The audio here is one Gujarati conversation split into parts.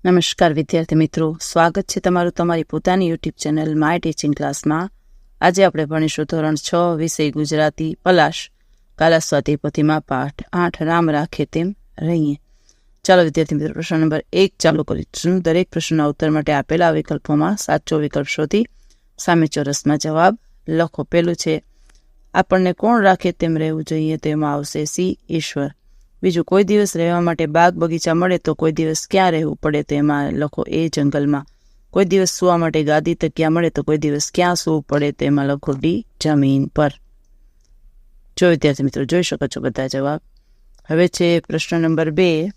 નમસ્કાર વિદ્યાર્થી મિત્રો, સ્વાગત છે તમારું તમારી પોતાની યુટ્યુબ ચેનલ માય ટીચિંગ ક્લાસમાં. આજે આપણે ભણીશું ધોરણ 6 વિષય ગુજરાતી પલાશ કાલાસ્વાતી પોથીમાં પાઠ 8 રામ રાખે તેમ રહીએ. ચાલો વિદ્યાર્થી મિત્રો, પ્રશ્ન નંબર 1 ચાલુ કરીશું. દરેક પ્રશ્નના ઉત્તર માટે આપેલા વિકલ્પોમાં સાચો વિકલ્પ શોધી સામે ચોરસમાં જવાબ લખો. પેલું છે આપણને કોણ રાખે તેમ રહેવું જોઈએ, તેમાં આવશે સી ઈશ્વર. બીજું, કોઈ દિવસ રહેવા માટે બાગ બગીચા મળે તો કોઈ દિવસ ક્યાં રહેવું પડે, તો એમાં લખો એ જંગલમાં. કોઈ દિવસ સૂવા માટે ગાદી તકિયા મળે તો કોઈ દિવસ ક્યાં સૂવું પડે, તો એમાં લખો ડી જમીન પર. જો વિદ્યાર્થી મિત્રો જોઈ શકો છો બધા જવાબ. હવે છે પ્રશ્ન નંબર 2,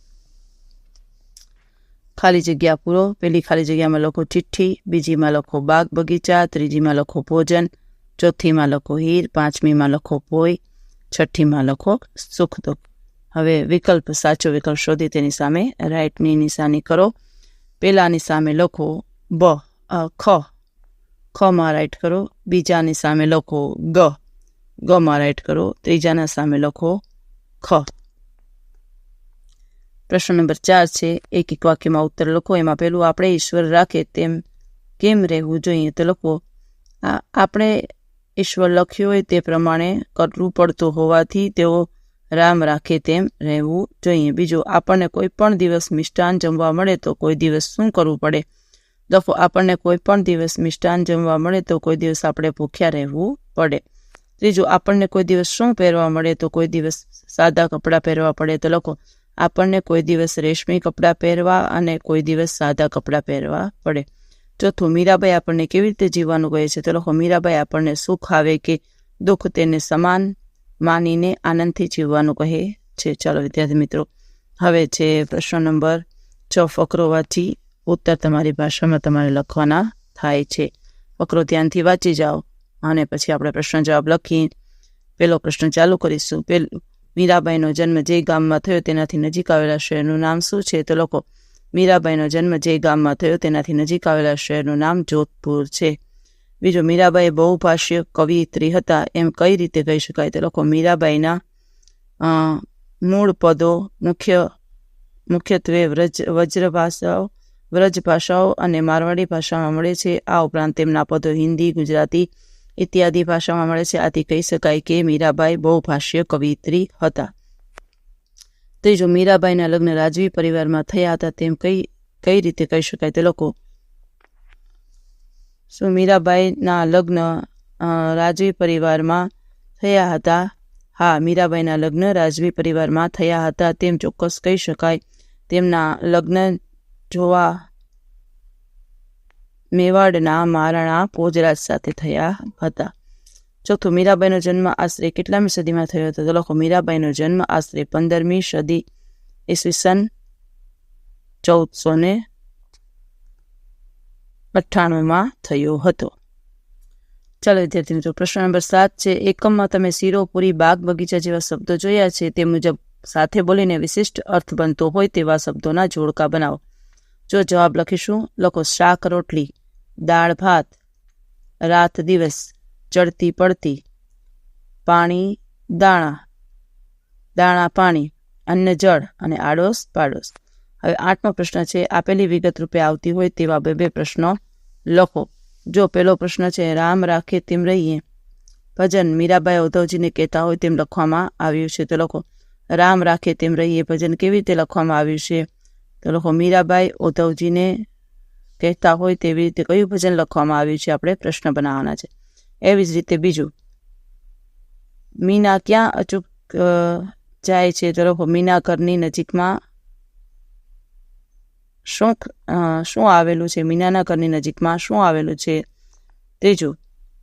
ખાલી જગ્યા પૂરો. પહેલી ખાલી જગ્યામાં લખો ચિઠ્ઠી, બીજીમાં લખો બાગ બગીચા, ત્રીજીમાં લખો ભોજન, ચોથીમાં લખો હીર, પાંચમીમાં લખો ભોય, છઠ્ઠીમાં લખો સુખ દુઃખ. હવે વિકલ્પ સાચો વિકલ્પ શોધી તેની સામે રાઈટની નિશાની કરો. પહેલાની સામે લખો ખમાં રાઈટ કરો. બીજાની સામે લખો ગમાં રાઈટ કરો. ત્રીજાના સામે લખો ખ. પ્રશ્ન નંબર 4 છે એક વાક્યમાં ઉત્તર લખો. એમાં પહેલું, આપણે ઈશ્વર રાખે તેમ કેમ રહેવું જોઈએ, તો લખો આપણે ઈશ્વર લખ્યું હોય તે પ્રમાણે કરવું પડતું હોવાથી તેઓ રામ રાખે તેમ રહેવું જોઈએ. બીજું, આપણને કોઈ પણ દિવસ મિષ્ટાન જમવા મળે તો કોઈ દિવસ શું કરવું પડે, લખો આપણને કોઈ પણ દિવસ મિષ્ટાન જમવા મળે તો કોઈ દિવસ આપણે ભૂખ્યા રહેવું પડે. ત્રીજું, આપણને કોઈ દિવસ શું પહેરવા મળે તો કોઈ દિવસ સાદા કપડાં પહેરવા પડે, તો લખો આપણને કોઈ દિવસ રેશમી કપડાં પહેરવા અને કોઈ દિવસ સાદા કપડાં પહેરવા પડે. ચોથું, મીરાબાઈ આપણને કેવી રીતે જીવવાનું કહે છે, તો લખો મીરાબાઈ આપણને સુખ આવે કે દુઃખ તેને સમાન માનીને આનંદથી જીવવાનું કહે છે. ચાલો વિદ્યાર્થી મિત્રો, હવે છે પ્રશ્ન નંબર 6, ફકરો વાંચી ઉત્તર તમારી ભાષામાં તમારે લખવાના થાય છે. ફકરો ધ્યાનથી વાંચી જાઓ અને પછી આપણે પ્રશ્ન જવાબ લખી પહેલો પ્રશ્ન ચાલુ કરીશું. પહેલું, મીરાબાઈનો જન્મ જે ગામમાં થયો તેનાથી નજીક આવેલા શહેરનું નામ શું છે, તો લખો મીરાબાઈનો જન્મ જે ગામમાં થયો તેનાથી નજીક આવેલા શહેરનું નામ જોધપુર છે. બીજો, મીરાબાઈ બહુભાષ્ય કવિયત્રી હતા એમ કઈ રીતે કહી શકાય, તો લખો મીરાબાઈના મૂળ પદો મુખ્યત્વે વ્રજ ભાષાઓ અને મારવાડી ભાષામાં મળે છે. આ ઉપરાંત તેમના પદો હિન્દી, ગુજરાતી ઇત્યાદિ ભાષામાં મળે છે. આથી કહી શકાય કે મીરાબાઈ બહુભાષ્ય કવિયત્રી હતા. ત્રીજો, મીરાબાઈના લગ્ન રાજવી પરિવારમાં થયા હતા તેમ કઈ રીતે કહી શકાય, તો લખો શું મીરાબાઈના લગ્ન રાજવી પરિવારમાં થયા હતા? હા, મીરાબાઈના લગ્ન રાજવી પરિવારમાં થયા હતા તેમ ચોક્કસ કહી શકાય. તેમના લગ્ન જોવા મેવાડના મહારાણા ભોજરાજ સાથે થયા હતા. ચોથું, મીરાબાઈનો જન્મ આશરે કેટલામી સદીમાં થયો હતો, તો લખો મીરાબાઈનો જન્મ આશરે 15મી સદી ઈસવીસન 1498માં થયો હતો. ચાલો વિદ્યાર્થી મિત્રો, પ્રશ્ન નંબર 7 છે એકમમાં તમે શીરો, પૂરી, બાગ બગીચા જેવા શબ્દો જોયા છે તે મુજબ સાથે બોલીને વિશિષ્ટ અર્થ બનતો હોય તેવા શબ્દોના જોડકા બનાવો. જો જવાબ લખીશું, લખો શાક રોટલી, દાળ ભાત, રાત દિવસ, ચડતી પડતી, પાણી દાણા, દાણા પાણી, અન્ન જળ અને આડોશ પાડોશ. હવે 8મો પ્રશ્ન છે આપેલી વિગત રૂપે આવતી હોય તેવા બે પ્રશ્નો લખો. જો પહેલો પ્રશ્ન છે રામ રાખે તેમ રહીએ, ભજન મીરાબાઈ ઉદ્ધવજીને કહેતા હોય તેમ લખવામાં આવ્યું છે, તો લખો રામ રાખે તેમ રહીએ ભજન કેવી રીતે લખવામાં આવ્યું છે, તો લખો મીરાબાઈ ઉદ્ધવજીને કહેતા હોય તેવી રીતે કયું ભજન લખવામાં આવ્યું છે, આપણે પ્રશ્ન બનાવવાના છે. એવી જ રીતે બીજું, મીના ક્યાં અચૂક જાય છે, તો લખો મીના ઘરની નજીકમાં શું આવેલું છે, મીનાના ઘરની નજીકમાં શું આવેલું છે. ત્રીજું,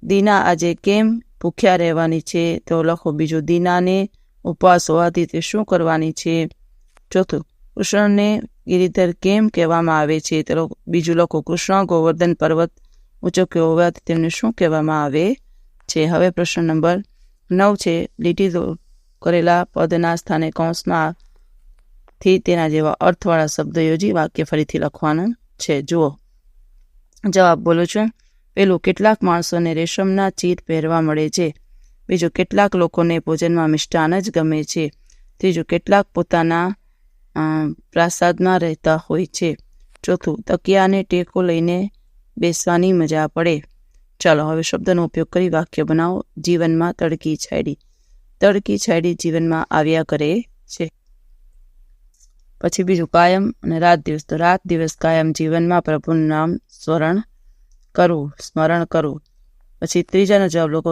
દીના આજે કેમ ભૂખ્યા રહેવાની છે, તો લખો બીજું દીનાને ઉપવાસ હોવાથી તે શું કરવાની છે. ચોથું, કૃષ્ણને ગિરિધર કેમ કહેવામાં આવે છે, તો બીજું લખો કૃષ્ણ ગોવર્ધન પર્વત ઊંચક્યો હોવાથી તેમને શું કહેવામાં આવે છે. હવે પ્રશ્ન નંબર 9 છે લીટી કરેલા પદના સ્થાને કૌંસમાં થી તેના જેવા અર્થવાળા શબ્દ યોજી વાક્ય ફરીથી લખવાનું છે. જુઓ જવાબ બોલું છું. પહેલું, કેટલાક માણસોને રેશમના ચીર પહેરવા મળે છે. બીજું, કેટલાક લોકોને ભોજનમાં મિષ્ટાન જ ગમે છે. ત્રીજું, કેટલાક પોતાના પ્રાસાદમાં રહેતા હોય છે. ચોથું, તકિયાને ટેકો લઈને બેસવાની મજા પડે. ચાલો હવે શબ્દનો ઉપયોગ કરી વાક્ય બનાવો. જીવનમાં તડકી છાયડી. તડકી છાયડી જીવનમાં આવ્યા કરે છે. પછી બીજું, કાયમ અને રાત દિવસ. તો રાત દિવસ કાયમ જીવનમાં પ્રભુનું નામ સ્મરણ કરવું. પછી ત્રીજાનો જવાબ લોકો,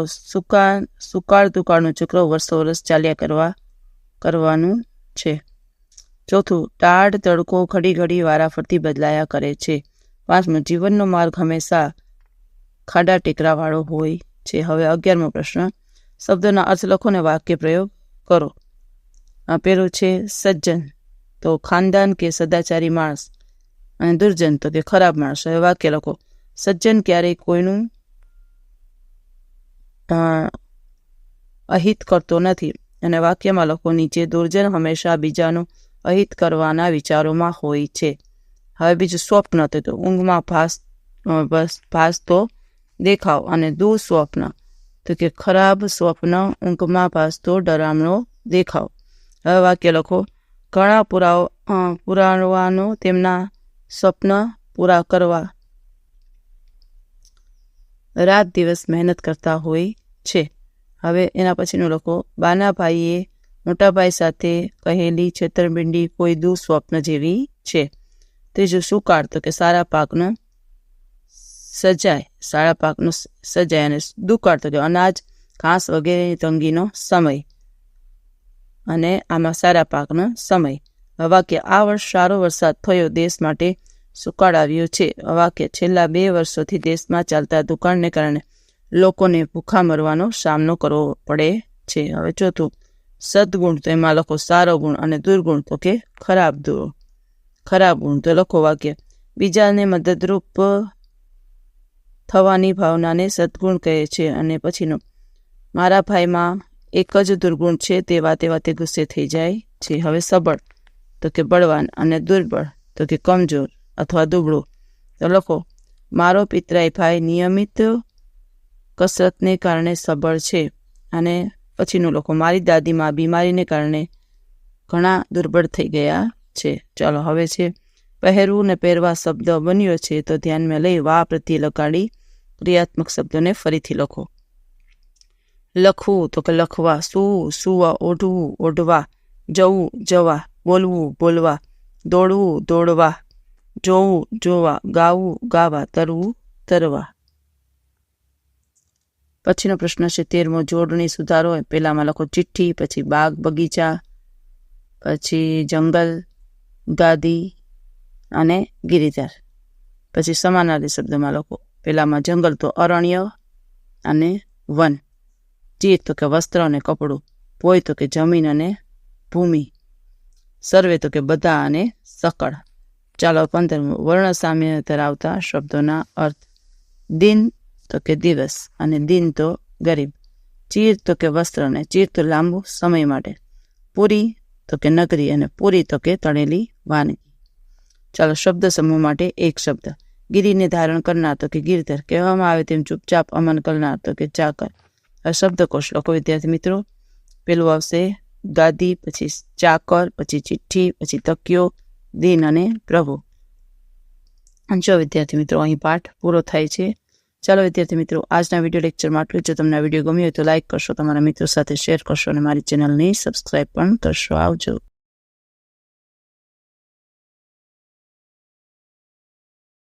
સુકાળ દુકાળનો ચક્ર વર્ષો વર્ષ ચાલ્યા કરવાનું છે. ચોથું, ટાઢ તડકો ઘડી ઘડી વારાફરતી બદલાયા કરે છે. પાંચમું, જીવનનો માર્ગ હંમેશા ખાડા ટેકરાવાળો હોય છે. હવે 11મો પ્રશ્ન, શબ્દોના અર્થ લખો ને વાક્ય પ્રયોગ કરો. પેલું છે સજ્જન, તો ખાનદાન કે સદાચારી માણસ, અને દુર્જન તો કે ખરાબ માણસ. હવે વાક્ય લખો. સજ્જન ક્યારેય કોઈનું અહિત કરતો નથી. અને વાક્યમાં લખો નીચે, દુર્જન હંમેશા બીજાનું અહિત કરવાના વિચારોમાં હોય છે. હવે બીજું સ્વપ્ન, તો ઊંઘમાં ભાસતો દેખાવ, અને દુઃસ્વપ્ન તો કે ખરાબ સ્વપ્ન, ઊંઘમાં ભાસતો ડરામણો દેખાવ. હવે વાક્ય લખો. ઘણા પુરાવાનો તેમના સ્વપ્ન પૂરા કરવા રાત દિવસ મહેનત કરતા હોય છે. હવે એના પછીનું લખો. બાના ભાઈએ મોટા ભાઈ સાથે કહેલી છેતરપિંડી કોઈ દુઃસ્વપ્ન જેવી છે. ત્રીજું સુકાળ, તો કે સારા પાકનું સજાય, અને દુકાળ તો કે અનાજ ઘાસ વગેરેની તંગીનો સમય, અને આમાં સારા પાકનો સમય. વાક્ય, આ વર્ષ સારો વરસાદ થયો, દેશ માટે સુકાળ આવ્યો છે. વાક્ય, છેલ્લા 2 વર્ષોથી દેશમાં ચાલતા દુકાળને કારણે લોકોને ભૂખા મરવાનો સામનો કરવો પડે છે. હવે ચોથું, સદગુણ, તો એમાં લખો સારો ગુણ, અને દુર્ગુણ તો કે ખરાબ ગુણ. તો લખો વાક્ય, બીજાને મદદરૂપ થવાની ભાવનાને સદગુણ કહે છે. અને પછીનો, મારા ભાઈમાં એક જ દુર્ગુણ છે, તે વાતે ગુસ્સે થઈ જાય છે. હવે સબળ, તો કે બળવાન, અને દુર્બળ તો કે કમજોર અથવા દુબળો. તો લખો, મારો પિતરાઈ ભાઈ નિયમિત કસરતને કારણે સબળ છે. અને પછીનું લખો, મારી દાદીમાં બીમારીને કારણે ઘણા દુર્બળ થઈ ગયા છે. ચાલો હવે છે પહેરવું ને પહેરવા શબ્દ બન્યો છે, તો ધ્યાનમાં લઈ વા પ્રત્યે લગાડી ક્રિયાત્મક શબ્દોને ફરીથી લખો. લખવું, તો કે લખવા. સુવા, ઓઢવું, ઓઢવા. જવું, જવા. બોલવું, બોલવા. દોડવું, દોડવા. જોવું, જોવા. ગાવું, ગાવા. તરવું, તરવા. પછીનો પ્રશ્ન છે 13મો, જોડણી સુધારો. પહેલામાં લખો ચિઠ્ઠી, પછી બાગ બગીચા, પછી જંગલ, ગાદી અને ગિરિધર. પછી સમાનાર્થી શબ્દમાં લખો. પહેલામાં જંગલ તો અરણ્ય અને વન. ચીર તો કે વસ્ત્ર અને કપડું. ભોય તો કે જમીન અને ભૂમિ. સર્વે તો કે બધા અને સકળ. ચાલો 15મો, વર્ણ સામ્ય ધરાવતા શબ્દોના અર્થ. દિન તો કે દિવસ, અને દિન તો ગરીબ. ચીર તો કે વસ્ત્ર, અને ચીર તો લાંબુ સમય માટે. પૂરી તો કે નગરી, અને પૂરી તો કે તળેલી વાનગી. ચાલો શબ્દ સમૂહ માટે એક શબ્દ. ગિરીને ધારણ કરનાર તો કે ગિરધર. કહેવામાં આવે તેમ ચૂપચાપ અમન કરનાર તો કે ચાકર. આ શબ્દકોશ લખો વિદ્યાર્થી મિત્રો. પેલું આવશે ગાદી, પછી ચાકર, પછી ચિઠ્ઠી, પછી તકિયો, દિન અને પ્રભુ. જો વિદ્યાર્થી મિત્રો અહીં પાઠ પૂરો થાય છે. ચાલો વિદ્યાર્થી મિત્રો, આજના વિડીયો લેક્ચરમાં આટલું. જો તમને આ વિડીયો ગમ્યો હોય તો લાઇક કરશો, તમારા મિત્રો સાથે શેર કરશો, અને મારી ચેનલને સબસ્ક્રાઈબ પણ કરશો. આવજો.